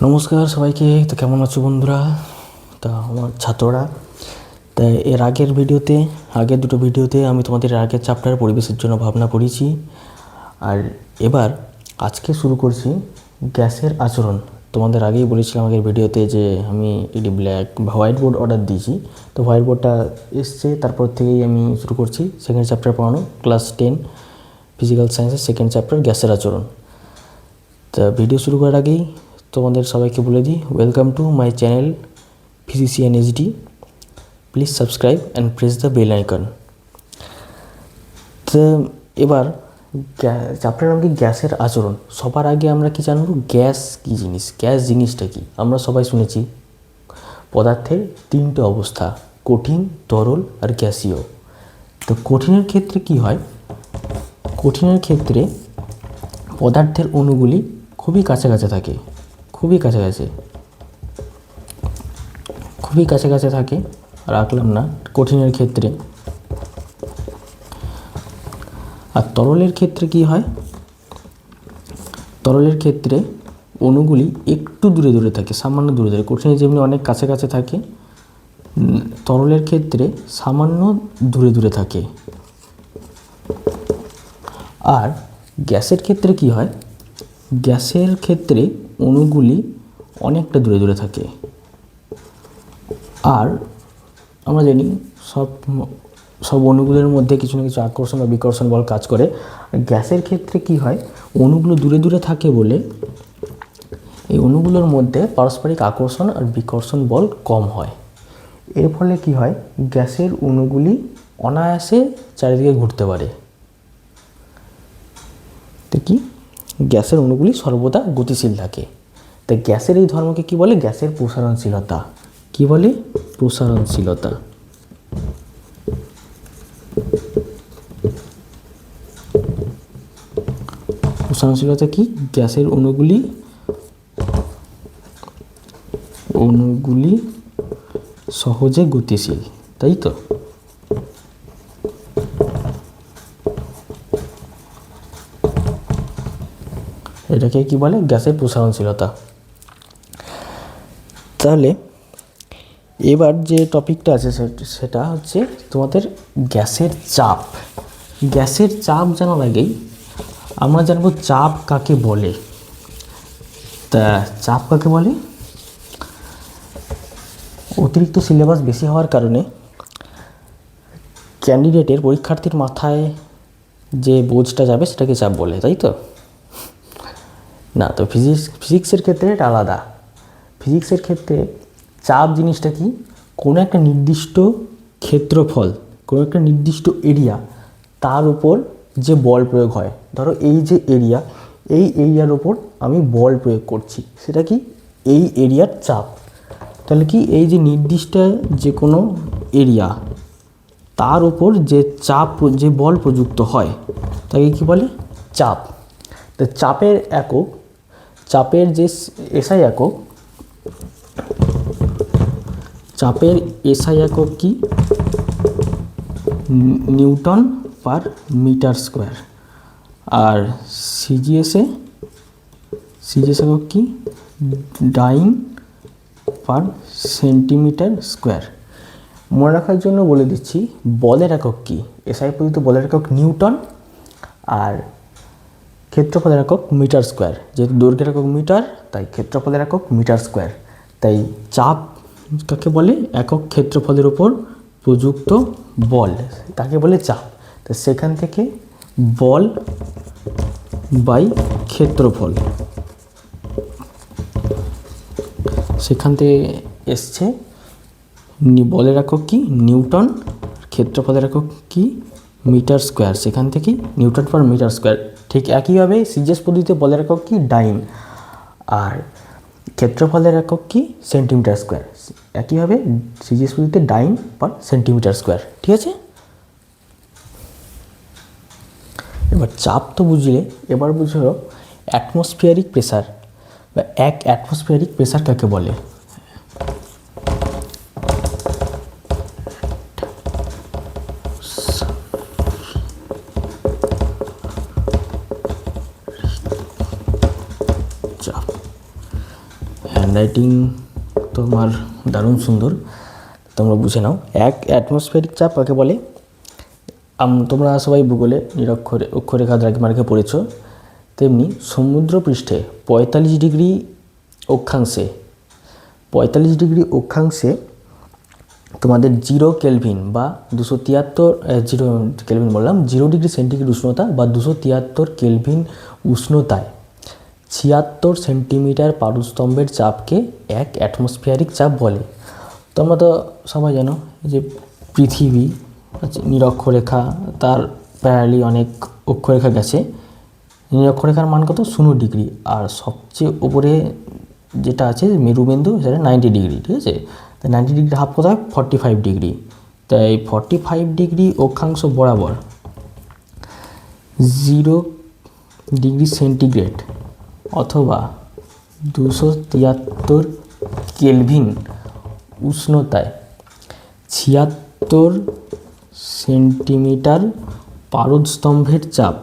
নমস্কার সবাইকে। তো কেমন আছো বন্ধুরা? তা আমার ছাত্ররা, তাই এর আগের দুটো ভিডিওতে আমি তোমাদের আগের চ্যাপ্টার পরিবেশের জন্য ভাবনা পড়িয়েছি। আর এবার আজকে শুরু করছি গ্যাসের আচরণ। তোমাদের আগেই বলেছিলাম আগের ভিডিওতে যে আমি এটি ব্ল্যাক হোয়াইট বোর্ড অর্ডার দিয়েছি। তো হোয়াইট বোর্ডটা এসছে, তারপর থেকেই আমি শুরু করছি সেকেন্ড চ্যাপ্টার পড়ানো, ক্লাস 10 ফিজিক্যাল সায়েন্সের সেকেন্ড চ্যাপ্টার গ্যাসের আচরণ। তা ভিডিও শুরু করার আগেই তোমাদের সবাইকে বলে দিই, welcome to my channel Physician HD. Please subscribe and press the bell icon. তো এবার চ্যাপ্টার নাম কি? গ্যাসের আচরণ। সবার আগে আমরা কি জানবো? গ্যাস কী জিনিস, গ্যাস জিনিসটা কি? আমরা সবাই শুনেছি পদার্থের তিনটে অবস্থা, কঠিন, তরল আর গ্যাসীয়। তো কঠিনের ক্ষেত্রে কি হয়? কঠিনের ক্ষেত্রে পদার্থের অণুগুলি খুবই কাছাকাছি থাকে, খুবই কাছাকাছি থাকে, রাখলাম না কঠিনের ক্ষেত্রে। আর তরলের ক্ষেত্রে কি হয়? তরলের ক্ষেত্রে অণুগুলি একটু দূরে দূরে থাকে, সামান্য দূরে দূরে। কঠিনে যেমনি অনেক কাছাকাছি থাকে, তরলের ক্ষেত্রে সামান্য দূরে দূরে থাকে। আর গ্যাসের ক্ষেত্রে কি হয়? গ্যাসের ক্ষেত্রে অণুগুলি অনেকটা দূরে দূরে থাকে। আর আমরা জানি সব অণুগুলোর মধ্যে কিছু না কিছু আকর্ষণ বা বিকর্ষণ বল কাজ করে। আর গ্যাসের ক্ষেত্রে কি হয়? অণুগুলো দূরে দূরে থাকে বলে এই অণুগুলোর মধ্যে পারস্পরিক আকর্ষণ আর বিকর্ষণ বল কম হয়। এর ফলে কি হয়? গ্যাসের অণুগুলি অনায়াসে চারিদিকে ঘুরতে পারে। তো কি? গ্যাসের অণুগুলি সর্বদা গতিশীল থাকে। তাই গ্যাসের এই ধর্মকে কি বলে? গ্যাসের প্রসারণশীলতা। কি বলে? প্রসারণশীলতা। প্রসারণশীলতা কি? গ্যাসের অণুগুলি সহজে গতিশীল, তাই তো? এটাকে কি বলে? গ্যাসের প্রসারণশীলতা। তাহলে এবার যে টপিকটা আছে সেটা হচ্ছে তোমাদের গ্যাসের চাপ। গ্যাসের চাপ জানার আগেই আমরা জানবো চাপ কাকে বলে। তা চাপ কাকে বলে? অতিরিক্ত সিলেবাস বেশি হওয়ার কারণে ক্যান্ডিডেটের পরীক্ষার্থীর মাথায় যে বোঝটা যাবে সেটাকে চাপ বলে, তাই তো? না, তো ফিজিক্সের ক্ষেত্রে এটা আলাদা। ফিজিক্সের ক্ষেত্রে চাপ জিনিসটা কি? কোনো একটা নির্দিষ্ট ক্ষেত্রফল, কোনো একটা নির্দিষ্ট এরিয়া, তার উপর যে বল প্রয়োগ হয়। ধরো এই যে এরিয়া, এই এরিয়ার ওপর আমি বল প্রয়োগ করছি, সেটা কি? এই এরিয়ার চাপ। তাহলে কি? এই যে নির্দিষ্ট যে কোনো এরিয়া, তার উপর যে চাপ, যে বল প্রযুক্ত হয়, তাকে কি বলে? চাপ। তো চাপের একক, চাপের যে এসআই একক, চাপের এসআই একক কি? Newton per metre square. আর সিজিএস একক কি? Dyne per centimetre square. মনে রাখার জন্য বলে দিচ্ছি, বলের একক কি? এসআই পদ্ধতিতে বলের একক নিউটন, আর ক্ষেত্রফলের একক মিটার স্কোয়ার। যেহেতু দৈর্ঘ্যের একক মিটার, তাই ক্ষেত্রফলের একক মিটার স্কোয়ার। তাই চাপ কাকে বলে? একক ক্ষেত্রফলের উপর প্রযুক্ত বল, তাকে বলে চাপ। তো সেখান থেকে বল বাই ক্ষেত্রফল, সেখান থেকে এসছে বলের একক কি? নিউটন, ক্ষেত্রফলের একক কি? Metre square. সেখান থেকে নিউটন পার মিটার স্কোয়ার। ঠিক একইভাবে সিজিএস পদ্ধতিতে বলের একক কি? ডাইন, আর ক্ষেত্রফলের একক কি? Centimetre square. একইভাবে সিজিএস পদ্ধতিতে ডাইন পার সেন্টিমিটার স্কোয়ার। ঠিক আছে? এবার চাপ তো বুঝলে, এবার বুঝো অ্যাটমসফিয়ারিক প্রেসার বা অ্যাটমসফিয়ারিক প্রেসার কাকে বলে। হ্যান্ডরাইটিং তোমার দারুণ সুন্দর, তোমরা বুঝে নাও। এক অ্যাটমসফিয়ারিক চাপ কাকে বলে? তোমরা সবাই ভূগোলে নিরক্ষরে অক্ষরেখা দ্রাঘিমারেখা পড়েছ, তেমনি সমুদ্রপৃষ্ঠে 45 ডিগ্রি অক্ষাংশে 45 ডিগ্রি অক্ষাংশে তোমাদের 0 কেলভিন বা 273 0 কেলভিন বললাম, 0 ডিগ্রি সেন্টিগ্রেড উষ্ণতা বা 273 কেলভিন উষ্ণতায় 76 সেন্টিমিটার পারস্তম্ভের চাপকে এক অ্যাটমসফিয়ারিক চাপ বলে। তোমরা তো সবাই জানো যে পৃথিবী নিরক্ষরেখা, তার প্যারালি অনেক অক্ষরেখা গেছে। নিরক্ষরেখার মান কত? 0 ডিগ্রি। আর সবচেয়ে উপরে যেটা আছে মেরুবিন্দু, সেটা 90 ডিগ্রি, ঠিক আছে? তাই 90 ডিগ্রি হাফ কত হয়? 45 ডিগ্রি। তাই 45 ডিগ্রি অক্ষাংশ বরাবর 0 ডিগ্রি সেন্টিগ্রেড অথবা 273 কেলভিন উষ্ণতায় 76 সেন্টিমিটার পারদস্তম্ভের চাপ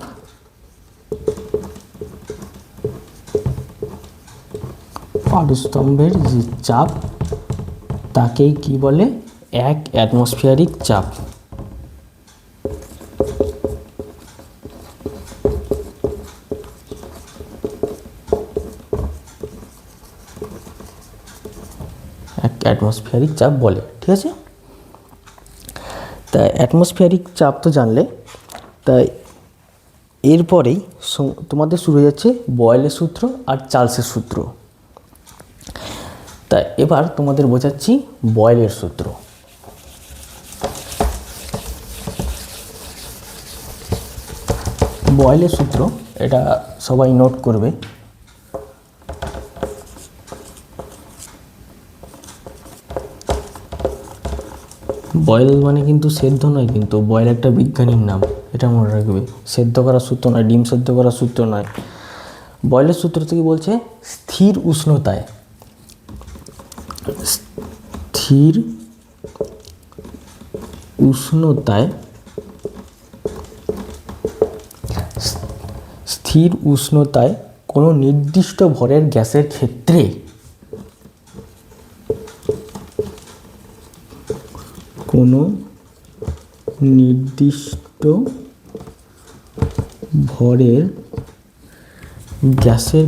যে চাপ তাকেই কি বলে? এক অ্যাটমসফিয়ারিক চাপ। এক অ্যাটমসফিয়ারিক চাপ বলে, ঠিক আছে? তা অ্যাটমসফিয়ারিক চাপ তো জানলে, তাই এরপরেই তোমাদের শুরু হয়ে যাচ্ছে বয়েলের সূত্র আর চার্লসের সূত্র। তা এবার তোমাদের বোঝাচ্ছি বয়েলের সূত্র। বয়েলের সূত্র এটা সবাই নোট করবে। বয়েল মানে কিন্তু সেদ্ধ নয়, কিন্তু বয়েল একটা বিজ্ঞানীর নাম, এটা মনে রাখবে। সেদ্ধ করার সূত্র নয়, ডিম সেদ্ধ করার সূত্র নয়। বয়েলের সূত্র থেকে বলছে স্থির উষ্ণতায় স্থির উষ্ণতায় কোনো নির্দিষ্ট ভরের গ্যাসের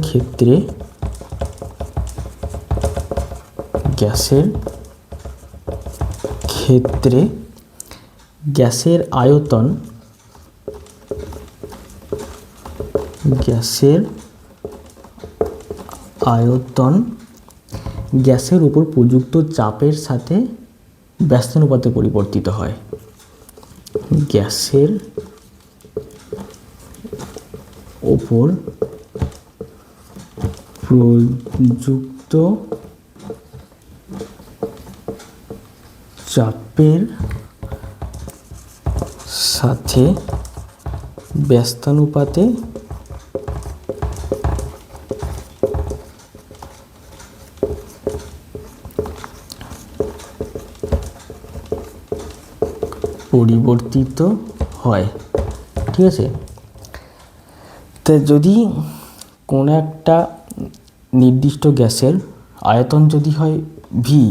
ক্ষেত্রে গ্যাসের আয়তন গ্যাসের উপর প্রযুক্ত চাপের সাথে ব্যস্তানুপাতে পরিবর্তিত হয়। গ্যাসের উপর প্রযুক্ত চাপের সাথে ব্যস্তানুপাতে পরিবর্তিত হয়, ঠিক আছে? তো যদি কোনো একটা নির্দিষ্ট গ্যাসের আয়তন যদি হয় ভি,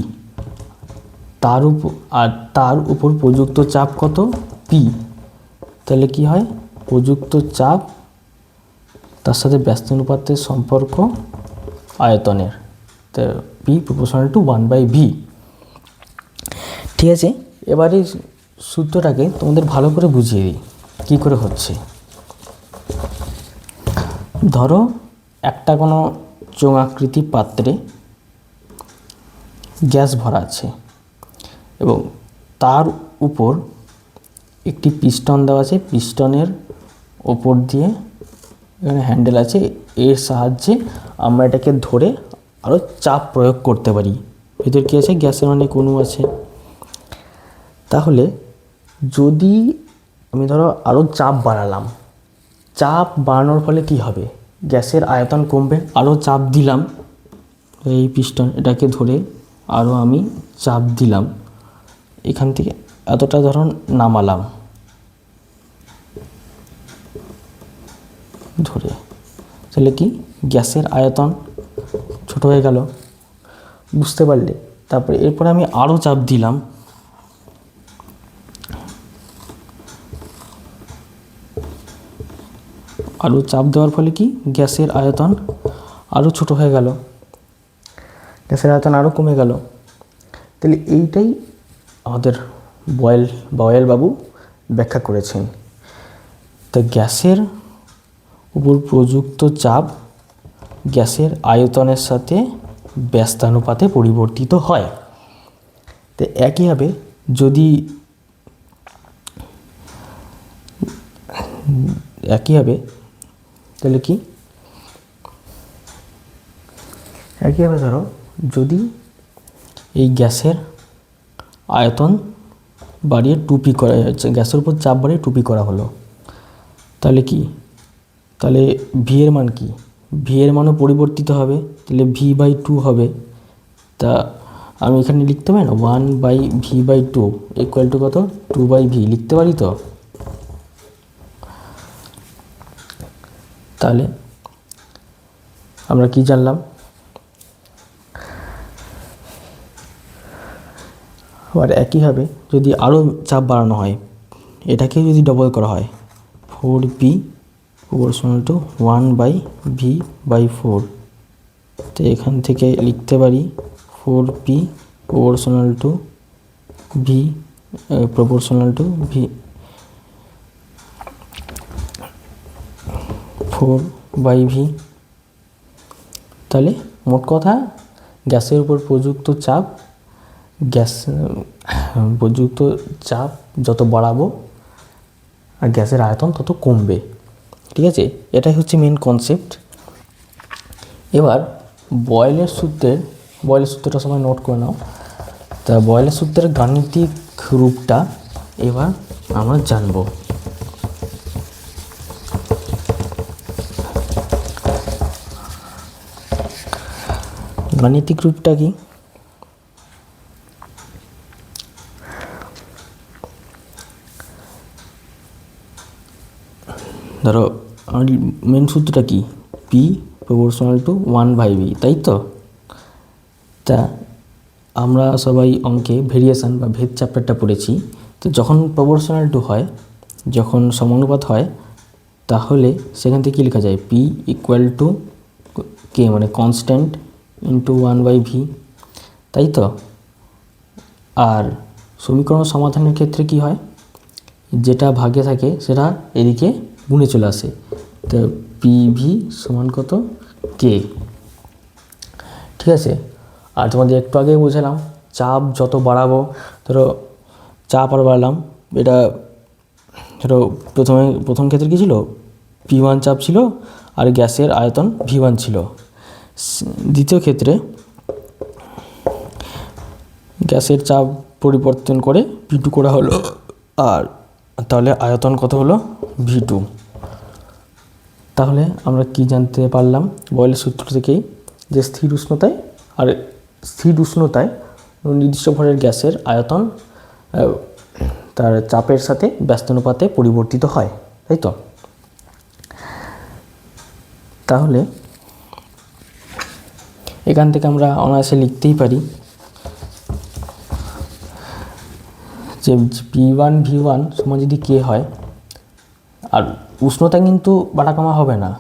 তার উপর প্রযুক্ত চাপ কত? পি, তাহলে কি হয়? প্রযুক্ত চাপ তার সাথে ব্যস্তানুপাতের সম্পর্ক আয়তনের, তো পি প্রপোর্শনাল টু 1/v, ঠিক আছে? এবারে সূত্রটাকে তোমাদের ভালো করে বুঝিয়ে দিই কী করে হচ্ছে। ধরো একটা কোনো চোঙাকৃতি পাত্রে গ্যাস ভরা আছে এবং তার উপর একটি পিস্টন দেওয়া আছে। পিস্টনের ওপর দিয়ে এখানে হ্যান্ডেল আছে, এর সাহায্যে আমরা এটাকে ধরে আরও চাপ প্রয়োগ করতে পারি। ভিতর কী আছে? গ্যাসের অনেক অণু আছে। তাহলে যদি আমি ধরো আরও চাপ বাড়ালাম, চাপ বাড়ানোর ফলে কী হবে? গ্যাসের আয়তন কমবে। আরও চাপ দিলাম, এই পিস্টন এটাকে ধরে আরও আমি চাপ দিলাম, এখান থেকে এতটা ধরুন নামালাম ধরে, তাহলে কি গ্যাসের আয়তন ছোট হয়ে গেল। বুঝতে পারলে? তারপরে এরপরে আমি আরও চাপ দিলাম, আরও চাপ দেওয়ার ফলে কি গ্যাসের আয়তন আরও ছোট হয়ে গেল, গ্যাসের আয়তন আরও কমে গেল। তাহলে এইটাই আমাদের বয়েল বাবু ব্যাখ্যা করেছেন। তা গ্যাসের উপর প্রযুক্ত চাপ গ্যাসের আয়তনের সাথে ব্যস্তানুপাতে পরিবর্তিত হয়। তো একইভাবে যদি তাহলে কি একইভাবে ধরো যদি এই গ্যাসের আয়তন বাড়িয়ে টুপি করা যাচ্ছে, গ্যাসের উপর চাপ বাড়িয়ে টুপি করা হলো, তাহলে কি, তাহলে ভি এর মান কি, ভি এর মানও পরিবর্তিত হবে, তাহলে v/2 হবে। তা আমি এখানে লিখতে পারি না 1/v/2 ইকুয়াল টু কত, 2/v লিখতে পারি তো? তাহলে আমরা কি জানলাম? আবার একইভাবে যদি আরও চাপ বাড়ানো হয়, এটাকে যদি ডবল করা হয় 4p প্রপোর্শনাল টু 1/v/4, তো এখান থেকে লিখতে পারি 4p proportional to v 4/v। তাহলে মোট কথা গ্যাসের উপর প্রযুক্ত চাপ যত বাড়াবো আর গ্যাসের আয়তন তত কমবে। ঠিক আছে, এটাই হচ্ছে মেন কনসেপ্ট। এবার বয়েলের সূত্রটা সবাই নোট করে নাও। তা বয়েলের সূত্রের গাণিতিক রূপটা এবার আমরা জানব। গাণিতিক রূপটা কি? ধরো মেন সূত্রটা কি, পি প্রপোর্শনাল টু 1/v, তাই তো? তা আমরা সবাই অঙ্কে ভেরিয়েশন বা ভেদ চ্যাপ্টারটা পড়েছি। তো যখন প্রপোর্শনাল টু হয়, যখন সমানুপাত হয়, তাহলে সেখান থেকে কী লেখা যায়, পি ইকুয়াল টু কে মানে কনস্ট্যান্ট ইন্টু 1/v, তাই তো? আর সমীকরণ সমাধানের ক্ষেত্রে কি হয়, যেটা ভাগে থাকে সেটা এদিকে গুণে চলে আসে। তো পিভি সমান কত, কে। ঠিক আছে, আর তোমাদের একটু আগে বুঝালাম চাপ যত বাড়াবো, ধরো চাপ আর বাড়ালাম, এটা ধরো প্রথম ক্ষেত্রে কী ছিল, P1 চাপ ছিল আর গ্যাসের আয়তন V1 ছিল। দ্বিতীয় ক্ষেত্রে গ্যাসের চাপ পরিবর্তন করে P2 করা হলো, আর তাহলে আয়তন কত হলো, V2। তাহলে আমরা কি জানতে পারলাম বয়েলের সূত্র থেকেই, যে স্থির উষ্ণতায় নির্দিষ্ট ভরের গ্যাসের আয়তন তার চাপের সাথে ব্যস্তানুপাতে পরিবর্তিত হয়, তাই তো? তাহলে এখান থেকে আমরা অনায়াসে লিখতেই পারি যে P1 V1 সমান যদি কে হয়, আর উষ্ণতা কিন্তু বাড়া কমা হবে না,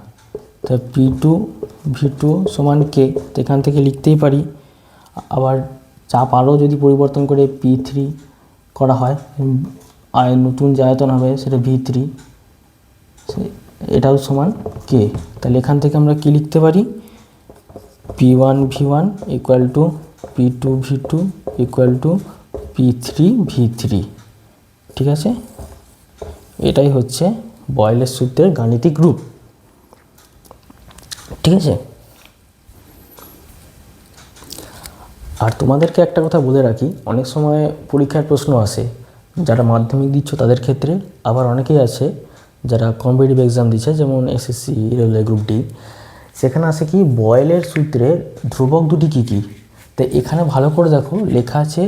তো P2 V2 সমান কে, তো এখান থেকে লিখতেই পারি। আবার চাপ আরও যদি পরিবর্তন করে P3 করা হয়, আর নতুন যে আয়তন হবে সেটা V3, এটাও সমান কে। তাহলে এখান থেকে আমরা কি লিখতে পারি, P1 V1 equal to P2 V2 equal to P3 V3। ঠিক আছে, এটাই হচ্ছে বয়েলের সূত্রের গাণিতিক রূপ। ঠিক আছে, আর তোমাদেরকে একটা কথা বলে রাখি, অনেক সময় পরীক্ষার প্রশ্ন আসে, যারা মাধ্যমিক দিচ্ছ তাদের ক্ষেত্রে, আবার অনেকেই আছে যারা কম্পিটিটিভ এক্সাম দিচ্ছে, যেমন এসএসসি, রেলওয়ে গ্রুপ ডি, সেখানে আসে কি বয়েলের সূত্রের ধ্রুবক দুটি কী কী। তো এখানে ভালো করে দেখো, লেখা আছে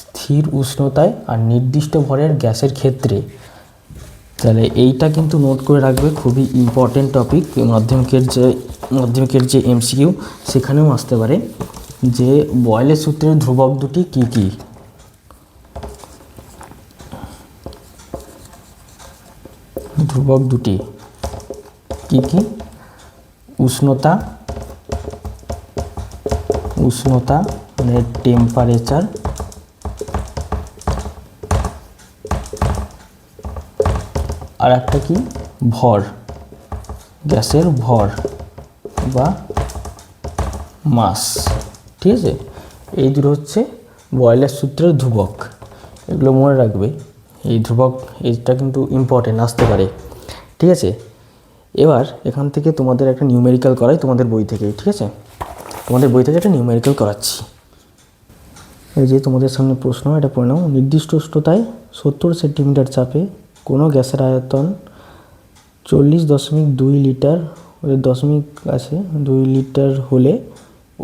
স্থির উষ্ণতায় আর নির্দিষ্ট ভরের গ্যাসের ক্ষেত্রে। তাহলে এইটা কিন্তু নোট করে রাখবে, খুবই ইম্পর্টেন্ট টপিক, মাধ্যমিকের যে এমসিকিউ সেখানেও আসতে পারে। যে বয়েলের সূত্রের ধ্রুবক দুটি কি কি? ধ্রুবক দুটি কি কি? উষ্ণতা মানে টেম্পারেচার, আর একটা কি? ভর, গ্যাসের ভর বা মাস। ঠিক আছে, এই দুটো হচ্ছে বয়েলের সূত্রের ধ্রুবক। এগুলো মনে রাখবে, এই ধ্রুবক এইটা কিন্তু ইম্পর্টেন্ট, আসতে পারে। ঠিক আছে, এবার এখান থেকে তোমাদের একটা নিউমেরিক্যাল করাই তোমাদের বই থেকে। ঠিক আছে, তোমাদের বই থেকে একটা নিউমেরিক্যাল করাচ্ছি। এই যে তোমাদের সামনে প্রশ্ন, এটা পড়ে নাও। নির্দিষ্ট উষ্ণতায় 70 সেন্টিমিটার চাপে কোনো গ্যাসের আয়তন 40.2 লিটার, দশমিক আছে 2 লিটার হলে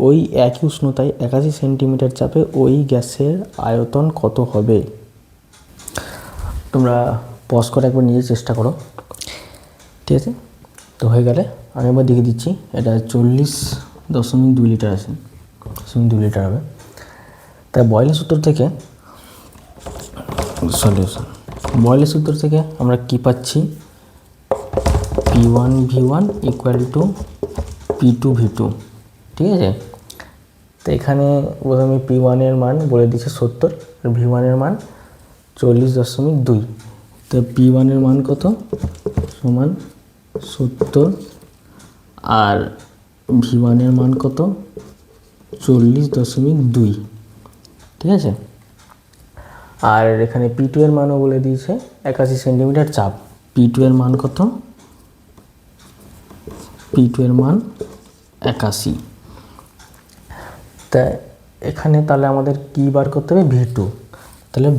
ওই একই উষ্ণতায় 81 সেন্টিমিটার চাপে ওই গ্যাসের আয়তন কত হবে? তোমরা পজ করে একবার নিজে চেষ্টা করো। ঠিক আছে, তো হয়ে গেলে আমি একবার দেখে দিচ্ছি। এটা 40.2 লিটার আছে, 2 লিটার হবে। তাই বয়েলের সূত্র থেকে সলিউশন, বয়েলের সূত্র থেকে আমরা কি পাচ্ছি? P1V1 equal to P2V2। ঠিক আছে, তো এখানে প্রথমে P1 এর মান বলে দিচ্ছে 70, আর V1 এর মান 40.2। তো P1 এর মান কত? সমান 70, আর V1 এর মান কত? 40.2। ঠিক আছে, আর এখানে P2 এর মানও বলে দিয়েছে 81 সেন্টিমিটার চাপ। P2 এর মান কত? P2 এর মান 81। তা এখানে তাহলে আমাদের কি বার করতে হবে? V2। তাহলে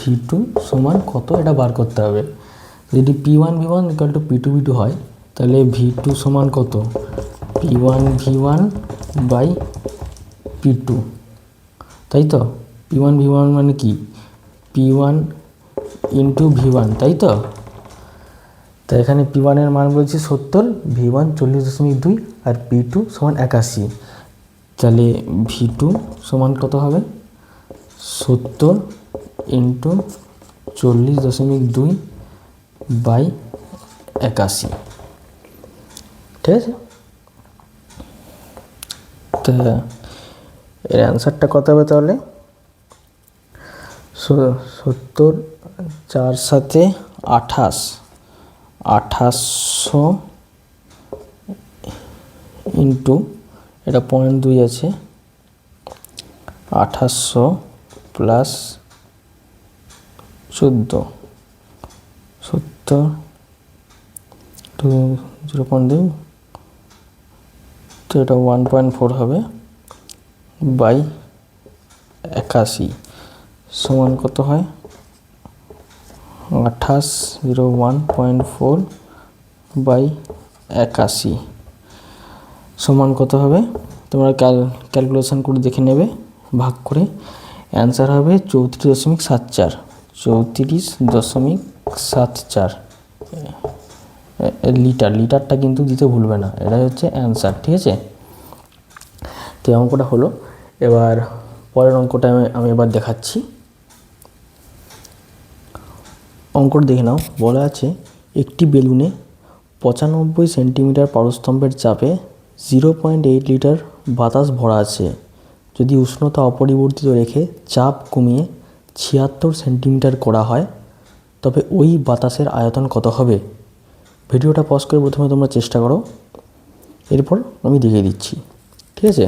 V2 সমান কত, এটা বার করতে হবে। যদি P1V1 ইকুয়াল টু P2V2 হয়, তাহলে V2 সমান কত? P1V1 বাই P2, তাই তো? P1V1 মানে কি? P1 ইন্টু V1, তাই তো? তো এখানে P1 এর মান বলছি 70, V1 40.2, আর P2 সমান 81। তাহলে V2 সমান কত হবে? 70 ইন্টু 40.2 বাই 81। ঠিক আছে, তো এর অ্যান্সারটা কত হবে তাহলে? 70, 4 সাথে 28, 2800 ইন্টু, এটা 0.2 আছে, 2800 প্লাস 14, 70 টু 0.2, তো এটা 1.4 হবে বাই 81 সমান কত হয়? 1.4 বাই 81 সমান কত হবে? তোমরা ক্যালকুলেশন করে দেখে নেবে, ভাগ করে। অ্যান্সার হবে 34.74, 34.74 লিটার। লিটারটা কিন্তু দিতে ভুলবে না, এটাই হচ্ছে অ্যান্সার। ঠিক আছে, তো অঙ্কটা হলো। এবার পরের অঙ্কটা আমি এবার দেখাচ্ছি। অঙ্কটা দেখে নাও। বলা আছে একটি বেলুনে 95 সেন্টিমিটার পারস্তম্ভের চাপে 0.8 লিটার বাতাস ভরা আছে। যদি উষ্ণতা অপরিবর্তিত রেখে চাপ কমিয়ে 76 সেন্টিমিটার করা হয়, তবে ওই বাতাসের আয়তন কত হবে? ভিডিওটা পজ করে প্রথমে তোমরা চেষ্টা করো, এরপর আমি দেখিয়ে দিচ্ছি। ঠিক আছে,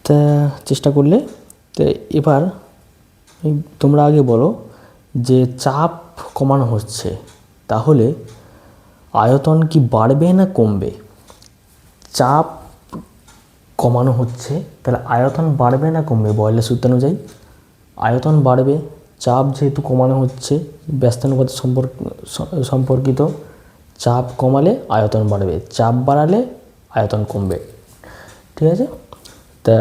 তা চেষ্টা করলে। তো এবার তোমরা আগে বলো যে চাপ কমানো হচ্ছে, তাহলে আয়তন কি বাড়বে না কমবে? চাপ কমানো হচ্ছে, তাহলে আয়তন বাড়বে না কমবে? বয়েলের সূত্র অনুযায়ী আয়তন বাড়বে। চাপ যেহেতু কমানো হচ্ছে, ব্যস্তানুপাত সম্পর্কিত, চাপ কমালে আয়তন বাড়বে, চাপ বাড়ালে আয়তন কমবে। ঠিক আছে, তা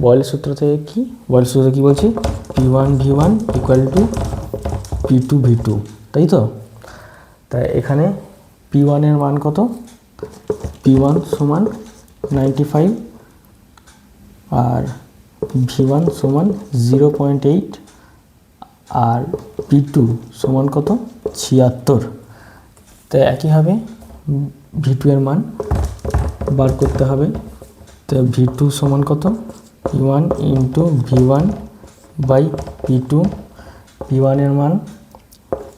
বয়েলের সূত্র থেকে কি? বয়েলের সূত্র কী বলছি? P1V1 ইকুয়াল টু P2V2, তাই তো? তাই এখানে P1 এর মান কত? P1 সমান 95 আর V1 সমান 0.8 আর P2 সমান কত 76। তো একইভাবে V2 এর মান বার করতে হবে। তো V2 সমান কত P1 into V1 by P2। P1 এর মান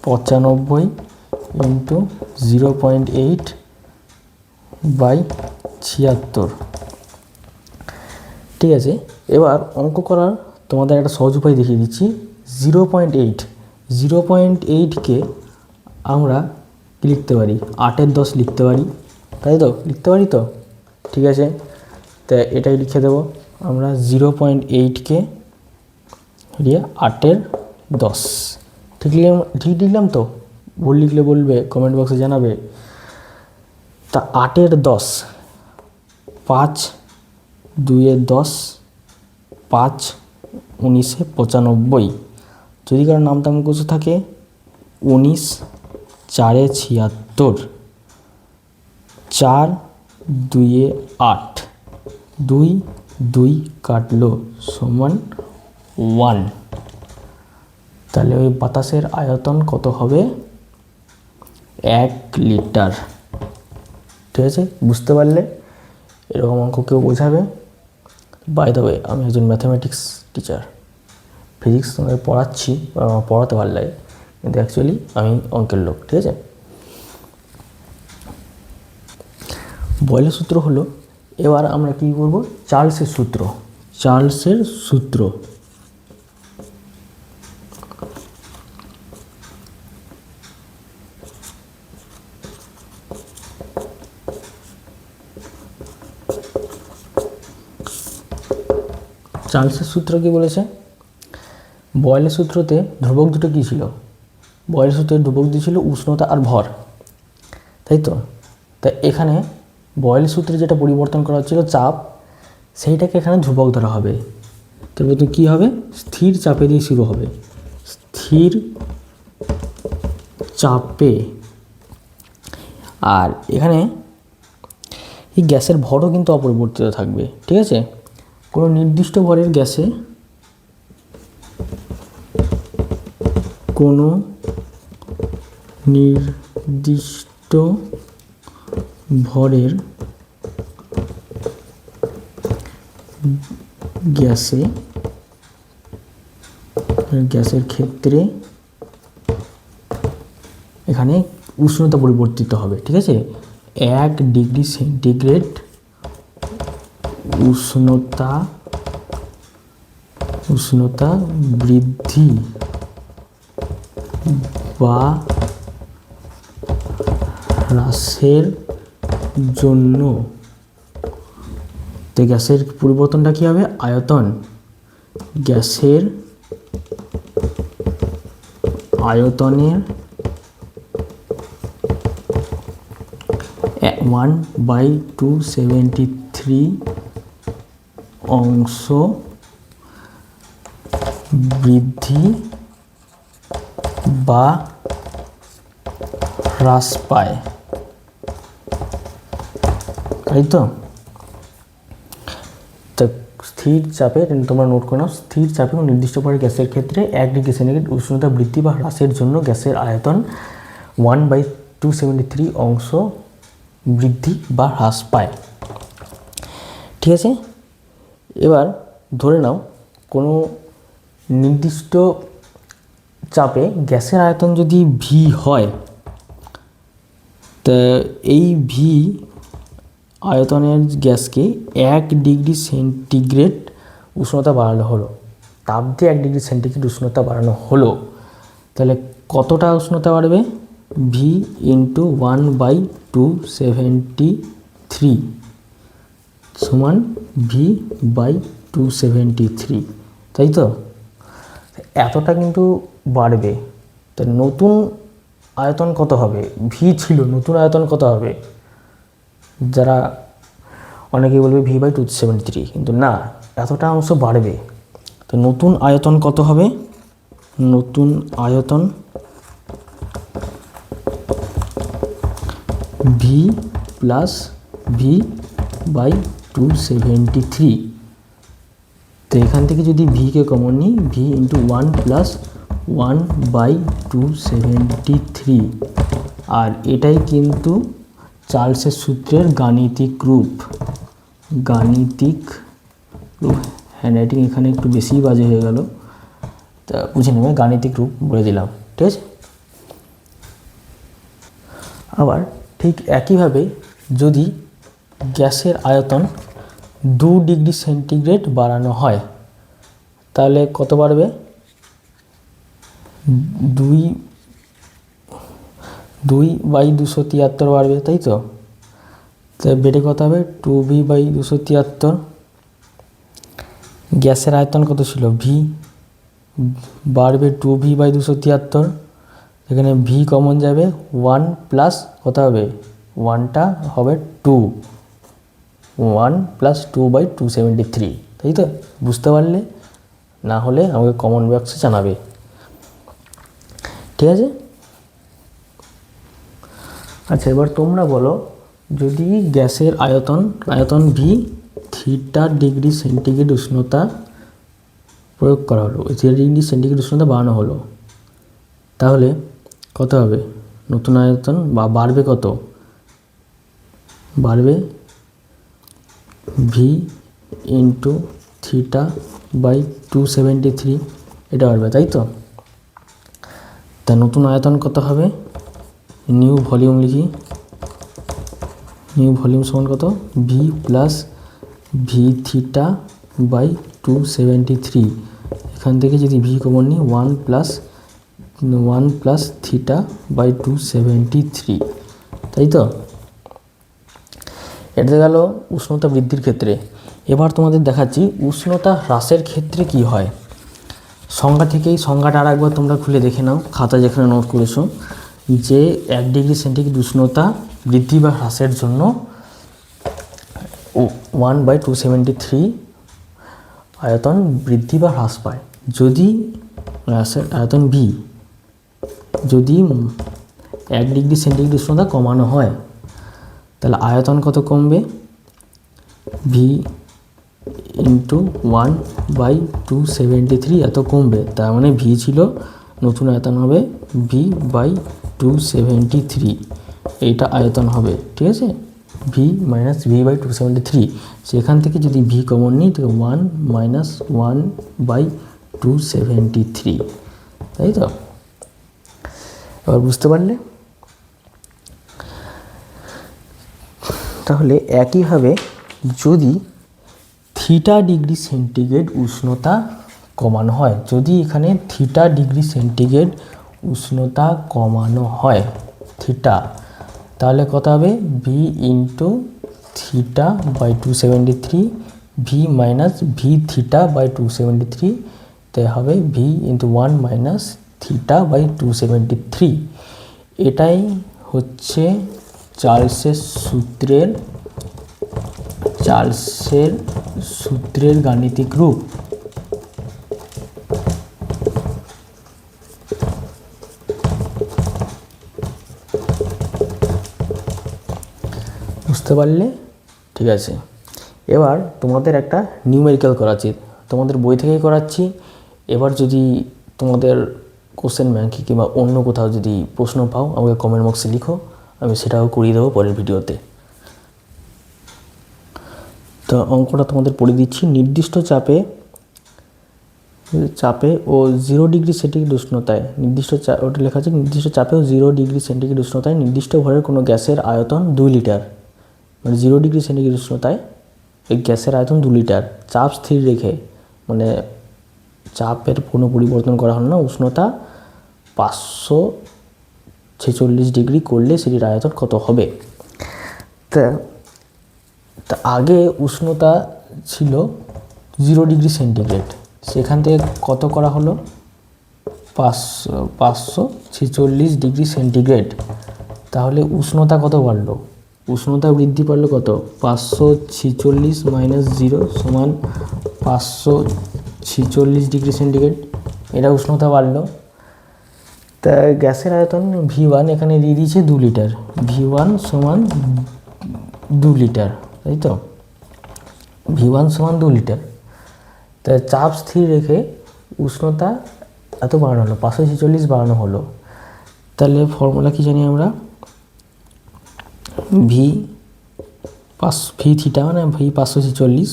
95 ইন্টু 0.8 বাই 76। ঠিক আছে, এবার অঙ্ক করার তোমাদের একটা সহজ উপায় দেখিয়ে দিচ্ছি। 0.8কে আমরা কি লিখতে পারি 8-এর 10 লিখতে পারি, তাই তো লিখতে পারি তো। ঠিক আছে, তা এটাই লিখে দেব আমরা 0.8কে 8-এর 10। ঠিক লিখলাম তো, ভুল লিখলে বলবে, কমেন্ট বক্সে জানাবে। তা 8-এর 10, 5 2-এ 10, 5 19-এ 95। যদি কারো নামটা মুখস্থ থাকে 19 4-এ 76, 4 2-এ 8, 2 2 কাটলো সমান 1। তাহলে ওই বাতাসের আয়তন কত হবে 1 লিটার। ঠিক আছে, বুঝতে পারলে? এরকম অঙ্ক কেউ বোঝাবে? বাই দ্য ওয়ে, আমি একজন ম্যাথামেটিক্স টিচার, ফিজিক্স তোমাকে পড়াচ্ছি, পড়াতে ভালো লাগে, কিন্তু অ্যাকচুয়ালি আমি অঙ্কের লোক। ঠিক আছে, বয়েলের সূত্র হলো, এবার আমরা কি করব চার্লসের সূত্র। চার্লসের সূত্র চার্লসের সূত্র কি বলেছে? বয়েলের সূত্রতে ধ্রুবক দুটো কী ছিল? বয়েলের সূত্রে ধ্রুবক দুটো ছিল উষ্ণতা আর ভর, তাই তো। তা এখানে বয়েলের সূত্রে যেটা পরিবর্তন করা হচ্ছিল চাপ, সেইটাকে এখানে ধ্রুবক ধরা হবে। তারপর তো কী হবে, স্থির চাপে দিয়ে শুরু হবে, স্থির চাপে। আর এখানে এই গ্যাসের ভরও কিন্তু অপরিবর্তিত থাকবে। ঠিক আছে, কোনো নির্দিষ্ট ভরের গ্যাসে কোনো নির্দিষ্ট ভরের গ্যাসের ক্ষেত্রে এখানে উষ্ণতা পরিবর্তিত হবে। ঠিক আছে, 1 ডিগ্রি সেন্টিগ্রেড উষ্ণতা বৃদ্ধি বা হ্রাসের জন্য, তো গ্যাসের পরিবর্তনটা কী হবে, আয়তন। গ্যাসের আয়তনের 1/273 অংশ বৃদ্ধি বা হ্রাস পায়, তাই তো। স্থির চাপে, তোমরা নোট করে নাও, স্থির চাপে কোনো নির্দিষ্ট পরে গ্যাসের ক্ষেত্রে 1 ডিগ্রি সেন্টিগ্রেড উষ্ণতা বৃদ্ধি বা হ্রাসের জন্য গ্যাসের আয়তন 1/273 অংশ বৃদ্ধি বা হ্রাস পায়। ঠিক আছে, এবার ধরে নাও কোনো নির্দিষ্ট চাপে গ্যাসের আয়তন যদি ভি হয়, তা এই ভি আয়তনের গ্যাসকে 1 ডিগ্রি সেন্টিগ্রেড উষ্ণতা বাড়ানো হলো, তাপ দিয়ে 1 ডিগ্রি সেন্টিগ্রেড উষ্ণতা বাড়ানো হলো, তাহলে কতটা উষ্ণতা বাড়বে, ভি ইন্টু 1/273 সমান ভি বাই 273, তাই তো। এতটা কিন্তু বাড়বে। তো নতুন আয়তন কত হবে, ভি ছিল, নতুন আয়তন কত হবে, যারা অনেকেই বলবে ভি বাই 273, কিন্তু না, এতটা অংশ বাড়বে। তো নতুন আয়তন কত হবে, নতুন আয়তন ভি প্লাস ভি বাই 273। তো এখান থেকে যদি ভিকে কমন নিই, ভি ইন্টু 1 প্লাস 1/273, আর এটাই কিন্তু চার্লসের সূত্রের গাণিতিক রূপ। হ্যান্ডরাইটিং এখানে একটু বেশিই বাজে হয়ে গেল, তা বুঝে নেবে, গাণিতিক রূপ বলে দিলাম, ঠিক আছে। আবার ঠিক একইভাবে যদি গ্যাসের আয়তন 2 ডিগ্রি সেন্টিগ্রেড বাড়ানো হয়, তাহলে কত বাড়বে? 2/273 বাড়বে, তাই তো। তাই বেড়ে কত হবে? 2v/273। গ্যাসের আয়তন কত ছিল? ভি, বাড়বে 2v/273। এখানে ভি কমন যাবে, 1 প্লাস কত হবে? 1টা হবে 2, 1 প্লাস 2/273, তাই তো। বুঝতে পারলে? না হলে আমাকে কমন বক্সে জানাবে, ঠিক আছে। আচ্ছা, এবার তোমরা বলো, যদি গ্যাসের আয়তন ভি, থিটা ডিগ্রি সেন্টিগ্রেড উষ্ণতা প্রয়োগ করা হলো, 0 ডিগ্রি সেন্টিগ্রেড উষ্ণতা বাড়ানো হলো, তাহলে কত হবে? নতুন আয়তন বা বাড়বে কত? বাড়বে ভি ইন্টু θ/273, এটা বাড়বে, তাই তো। তা নতুন আয়তন কত হবে? নিউ ভলিউম লিখি, নিউ ভলিউম সমান কত? V plus V θ/273। এখান থেকে যদি ভি কমন নিই, 1 প্লাস θ/273, তাই তো। এটা গেল উষ্ণতা বৃদ্ধির ক্ষেত্রে। এবার তোমাদের দেখাচ্ছি উষ্ণতা হ্রাসের ক্ষেত্রে কি হয়। সংজ্ঞাটা আর একবার তোমরা খুলে দেখে নাও, খাতা যেখানে নোট করেছো, যে 1 ডিগ্রি সেন্টিগ্রেড উষ্ণতা বৃদ্ধি বা হ্রাসের জন্য 1/273 আয়তন বৃদ্ধি বা হ্রাস পায়। যদি আয়তন বি, যদি 1 ডিগ্রি সেন্টিগ্রেড উষ্ণতা কমানো হয়, তাহলে আয়তন কত কমবে? ভি ইন্টু 1/273 এত কমবে। তার মানে ভি ছিল, নতুন আয়তন হবে v/273, এইটা আয়তন হবে, ঠিক আছে। ভি মাইনাস v/273, সেখান থেকে যদি ভি কমন নিই, তো 1 মাইনাস 1/273, তাই তো। এবার বুঝতে পারলে? তাহলে একইভাবে যদি থিটা ডিগ্রি সেন্টিগ্রেড উষ্ণতা কমানো হয়, যদি এখানে থিটা ডিগ্রি সেন্টিগ্রেড উষ্ণতা কমানো হয়, থিটা, তাহলে কত হবে? V into θ/273, V minus V θ/273, তাই হবে ভি ইন্টু 1 মাইনাস θ/273। এটাই হচ্ছে চার্লসের সূত্রের গাণিতিক রূপ। বুঝতে পারলে? ঠিক আছে। এবার তোমাদের একটা নিউমেরিক্যাল করাচ্ছি, তোমাদের বই থেকেই করাচ্ছি। এবার যদি তোমাদের কোশ্চেন ব্যাংকে কিংবা অন্য কোথাও যদি প্রশ্ন পাও, আমাকে কমেন্ট বক্সে লিখো, আমি সেটাও করিয়ে দেবো পরের ভিডিওতে। তো অঙ্কটা তোমাদের পড়ে দিচ্ছি। নির্দিষ্ট চাপে ও 0 ডিগ্রি সেন্টিগ্রেড উষ্ণতায়, ওটা লেখা আছে, নির্দিষ্ট চাপে ও 0 ডিগ্রি সেন্টিগ্রেড উষ্ণতায় নির্দিষ্ট ভরের কোনো গ্যাসের আয়তন 2 লিটার। মানে 0 ডিগ্রি সেন্টিগ্রেড উষ্ণতায় এই গ্যাসের আয়তন 2 লিটার, চাপ স্থির রেখে, মানে চাপের কোনো পরিবর্তন করা হলো না, উষ্ণতা 546 ডিগ্রি করলে সেটির আয়তন কত হবে? তা আগে উষ্ণতা ছিল 0 ডিগ্রি সেন্টিগ্রেড, সেখান থেকে কত করা হলো? 546 ডিগ্রি সেন্টিগ্রেড। তাহলে উষ্ণতা কত বাড়লো? উষ্ণতা বৃদ্ধি পারলো কত? 546 মাইনাস 0 সমান 546 ডিগ্রি সেন্টিগ্রেড, এটা উষ্ণতা বাড়লো। তা গ্যাসের আয়তন V1 এখানে দিয়ে দিয়েছে 2 লিটার, V1 সমান 2 লিটার, তাই তো। V1 সমান 2 লিটার, তাই চাপ স্থির রেখে উষ্ণতা এত বাড়ানো হলো, 546 বাড়ানো হলো। তাহলে ফর্মুলা কি জানি আমরা, ভি থিটা মানে ভি 546,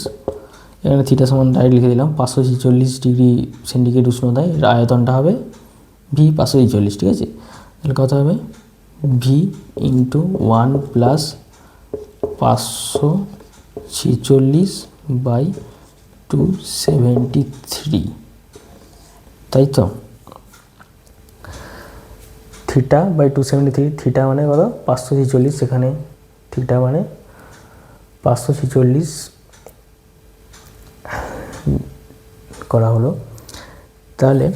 এখানে থিটা সমান ডাইরেক্ট লিখে দিলাম 546 ডিগ্রি সেন্টিগ্রেড উষ্ণতায় এর আয়তনটা হবে ভি 546, ঠিক আছে। তাহলে কত হবে, ভি ইন্টু 1 প্লাস 546 বাই 273, তাই তো। থিটা বাই 273, থিটা মানে কত 546, এখানে থিটা মানে 546 করা হলো। তাহলে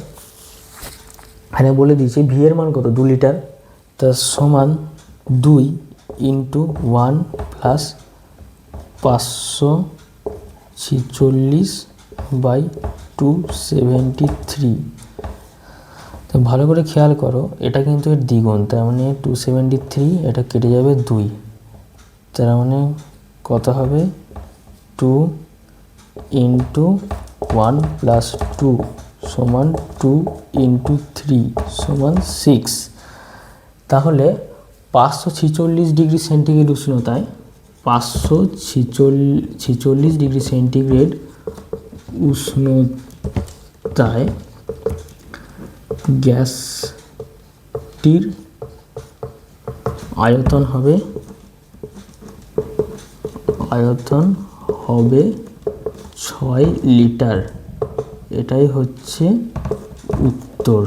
এখানে বলে দিয়েছি ভি এর মান কত 2 লিটার, তা সমান 2 ইন্টু 1 প্লাস 546 বাই 273। তো ভালো করে খেয়াল করো, এটা কিন্তু এর দ্বিগুণ, তার মানে 273, এটা কেটে যাবে 2, তার মানে কত হবে 2 ইন্টু 1 প্লাস 2 সমান 2 ইন্টু 3 সমান 6। তাহলে 546 ডিগ্রি সেন্টিগ্রেড উষ্ণতায় 546 ডিগ্রি সেন্টিগ্রেড উষ্ণতায় গ্যাসটির আয়তন হবে 6 লিটার। এটাই হচ্ছে উত্তর।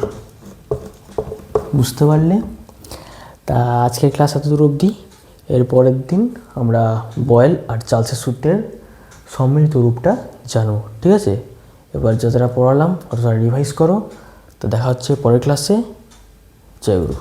বুঝতে পারলে? তা আজকের ক্লাস এতদূর অবধি। এর পরের দিন আমরা বয়েল আর চার্লসের সূত্রের সম্মিলিত রূপটা জানবো, ঠিক আছে। এবার যতটা পড়ালাম ততটা রিভাইজ করো। তো দেখা হচ্ছে পরের ক্লাসে। জয় গুরু।